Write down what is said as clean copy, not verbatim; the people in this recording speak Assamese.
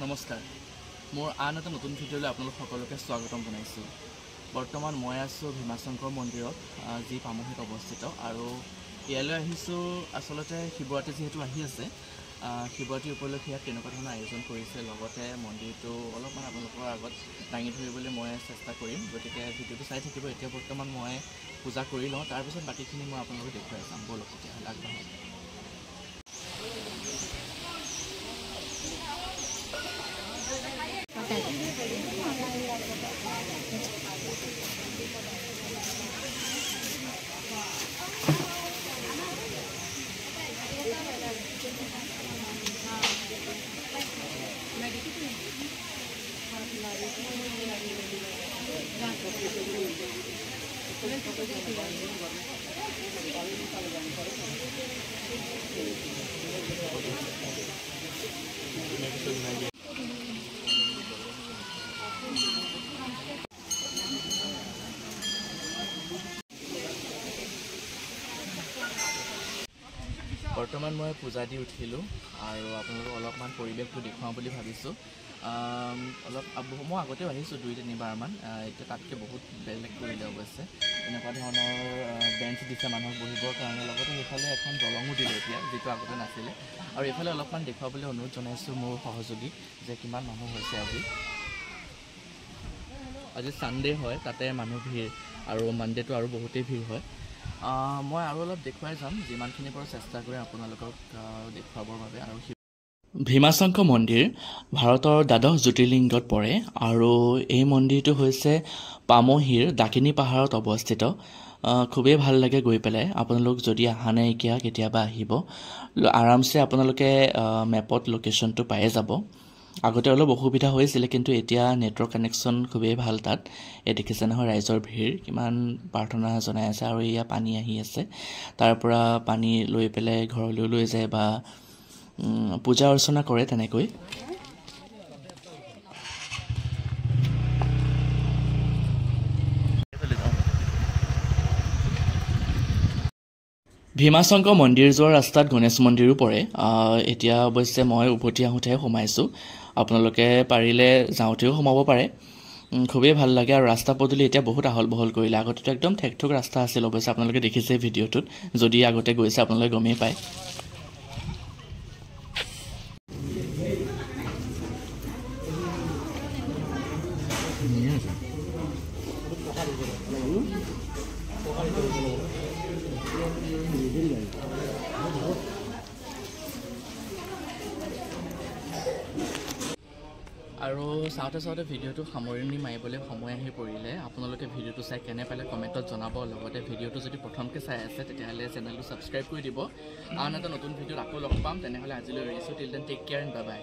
নমস্কাৰ মোৰ আন এটা নতুন ভিডিঅ'লৈ আপোনালোক সকলোকে স্বাগতম জনাইছোঁ। বৰ্তমান মই আছোঁ ভীমাশংকৰ মন্দিৰত, যি পামহিত অৱস্থিত, আৰু ইয়ালৈ আহিছোঁ আচলতে শিৱৰাত্ৰি যিহেতু আহি আছে, শিৱৰাত্ৰি উপলক্ষে ইয়াত তেনেকুৱা ধৰণৰ আয়োজন কৰিছে। লগতে মন্দিৰটো অলপমান আপোনালোকৰ আগত দাঙি ধৰিবলৈ মই চেষ্টা কৰিম, গতিকে ভিডিঅ'টো চাই থাকিব। এতিয়া বৰ্তমান মই পূজা কৰি লওঁ, তাৰপিছত বাকীখিনি মই আপোনালোকক দেখুৱাই যাম। ব'লক তেতিয়াহ'লে আগবাঢ়োঁ। বৰ্তমান মই পূজা দি উঠিলোঁ আৰু আপোনালোকক অলপমান পৰিৱেশটো দেখুৱাওঁ বুলি ভাবিছোঁ। মই আগতেও আহিছোঁ 2-3 বাৰমান, এতিয়া তাতকৈ বহুত বেলেগ কৰিলে অৱশ্যে। এনেকুৱা ধৰণৰ বেঞ্চ দিছে মানুহক বহিবৰ কাৰণে, লগতে সেইফালে এখন দলঙো দিলে এতিয়া, যিটো আগতে নাছিলে। আৰু এইফালে অলপমান দেখুৱাবলৈ অনুৰোধ জনাইছোঁ মোৰ সহযোগী যে কিমান মানুহ হৈছে আজি ছানডে হয়, তাতে মানুহ ভিৰ, আৰু মানডেটো আৰু বহুতেই ভিৰ হয়। মই আৰু অলপ দেখুৱাই যাম, যিমানখিনি পাৰোঁ চেষ্টা কৰিম আপোনালোকক দেখুৱাবৰ বাবে। আৰু ভীমাশংকৰ মন্দিৰ ভাৰতৰ দ্বাদশ জ্যোতিৰ্লিংগত পৰে, আৰু এই মন্দিৰটো হৈছে পামহিৰ ডাকিনী পাহাৰত অৱস্থিত। খুবেই ভাল লাগে গৈ পেলাই। আপোনালোক যদি অহা নাইকিয়া কেতিয়াবা আহিব, আৰামছে আপোনালোকে মেপত লোকেশ্যনটো পায়ে যাব। আগতে অলপ অসুবিধা হৈছিলে, কিন্তু এতিয়া নেটৱৰ্ক কানেকশ্যন খুবেই ভাল তাত। এই দেখিছে নহয় ৰাইজৰ ভিৰ, কিমান প্ৰাৰ্থনা জনাই আছে। আৰু এয়া পানী আহি আছে, তাৰ পৰা পানী লৈ পেলাই ঘৰলৈ লৈ যায় বা পূজা অৰ্চনা কৰে তেনেকৈ। ভীমাশংকৰ মন্দিৰ যোৱাৰ ৰাস্তাত গণেশ মন্দিৰো পৰে। এতিয়া অৱশ্যে মই উভতি আহোঁতেহে সোমাইছোঁ, আপোনালোকে পাৰিলে যাওঁতেও সোমাব পাৰে। খুবেই ভাল লাগে। আৰু ৰাস্তা পদূলি এতিয়া বহুত আহল বহল কৰিলে। আগতেতো একদম ঠেকঠোক ৰাস্তা আছিল অৱশ্যে, আপোনালোকে দেখিছে ভিডিঅ'টোত, যদি আগতে গৈছে আপোনালোকে গমেই পায়। আৰু চাওঁতে চাওঁতে ভিডিঅ'টো সামৰণি মাৰিবলৈ সময় আহি পৰিলে। আপোনালোকে ভিডিঅ'টো চাই কেনে পালে কমেণ্টত জনাব। লগতে ভিডিঅ'টো যদি প্ৰথমকৈ চাই আছে তেতিয়াহ'লে চেনেলটো ছাবস্ক্ৰাইব কৰি দিব। আন এটা নতুন ভিডিঅ'ত আকৌ লগ পাম। তেনেহ'লে আজিলৈ এৰিছোঁ। Till then take care and bye by.